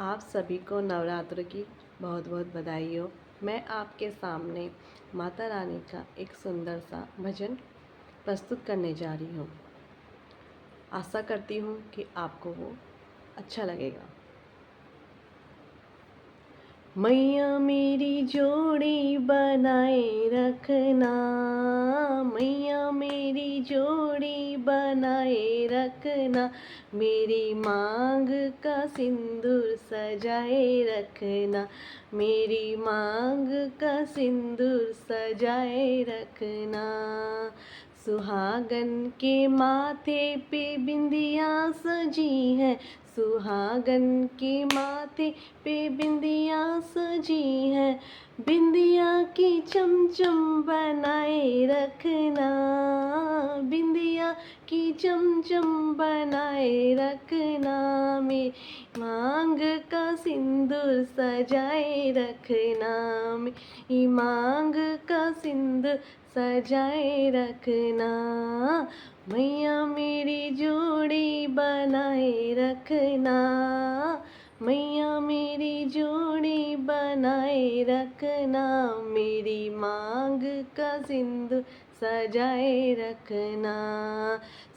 आप सभी को नवरात्र की बहुत बहुत बधाई हो। मैं आपके सामने माता रानी का एक सुंदर सा भजन प्रस्तुत करने जा रही हूँ। आशा करती हूँ कि आपको वो अच्छा लगेगा। मैया मेरी जोड़ी बनाए रखना, मैया मेरी जोड़ी बनाए रखना, मेरी मांग का सिंदूर सजाए रखना, मेरी मांग का सिंदूर सजाए रखना। सुहागन के माथे पे बिंदिया सजी है, सुहागन के माथे पे बिंदिया सजी है, बिंदिया की चमचम बनाए रखना, बिंदिया की चमचम बनाए रखना, मेरी मांग का सिंदूर सजाए रखना, मेरी मांग का सिंदूर सजाए रखना। मैया मेरी जोड़ी बनाए रखना, मैया मेरी जोड़ी बनाए रखना, मेरी मांग का सिंदूर सजाए रखना।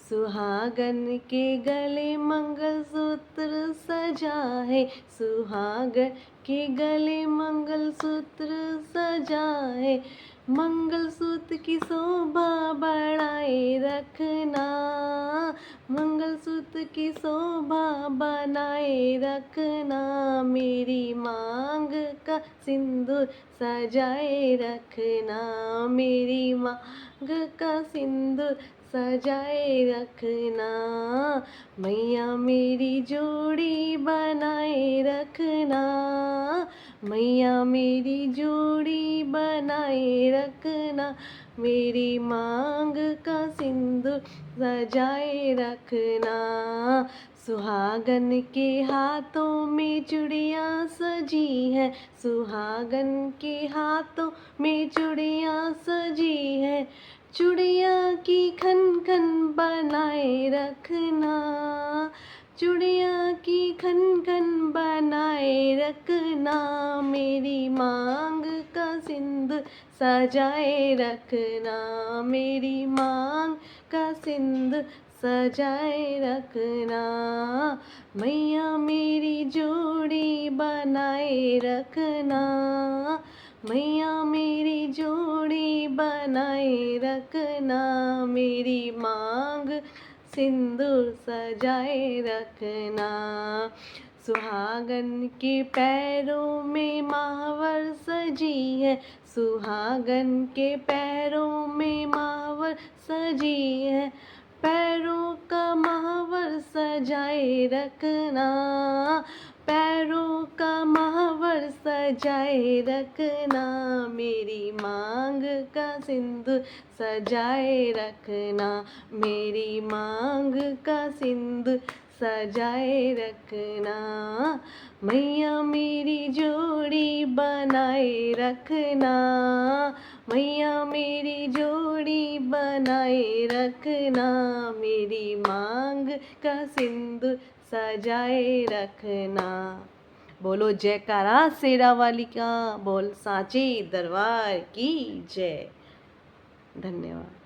सुहागन के गले मंगलसूत्र सजा है, सुहागन के गले मंगलसूत्र सजा है, मंगलसूत्र की शोभा बढ़ाए रखना, मंगलसूत्र की शोभा बनाए रखना, मेरी मांग का सिंदूर सजाए रखना, मेरी मांग का सिंदूर सजाए रखना। मैया मेरी जोड़ी बनाए रखना, मैया मेरी जोड़ी बनाए रखना, मेरी मांग का सिंदूर सजाए रखना। सुहागन के हाथों में चूड़ियाँ सजी है, सुहागन के हाथों में चूड़ियाँ सजी है, चूड़िया की खन खन बनाए रखना, चूड़िया की खन खन बनाए रखना, मेरी मांग का सिंदूर सजाए रखना, मेरी मांग का सिंदूर सजाए रखना। मैया मेरी जोड़ी बनाए रखना, मैया मेरी जोड़ी बनाए रखना, मेरी मांग सिंदूर सजाए रखना। सुहागन के पैरों में महावर सजी है, सुहागन के पैरों में महावर सजी है, पैरों का महावर सजाए रखना, पैरों का महावर सजाए रखना, मेरी मांग का सिंदूर सजाए रखना, मेरी मांग का सिंदूर सजाए रखना। मैया मेरी जोड़ी बनाए रखना, मैया मेरी जोड़ी बनाए रखना, मेरी मांग का सिंदूर सजाए रखना। बोलो जयकारा शेरा वाली का, बोल सांची दरबार की जय। धन्यवाद।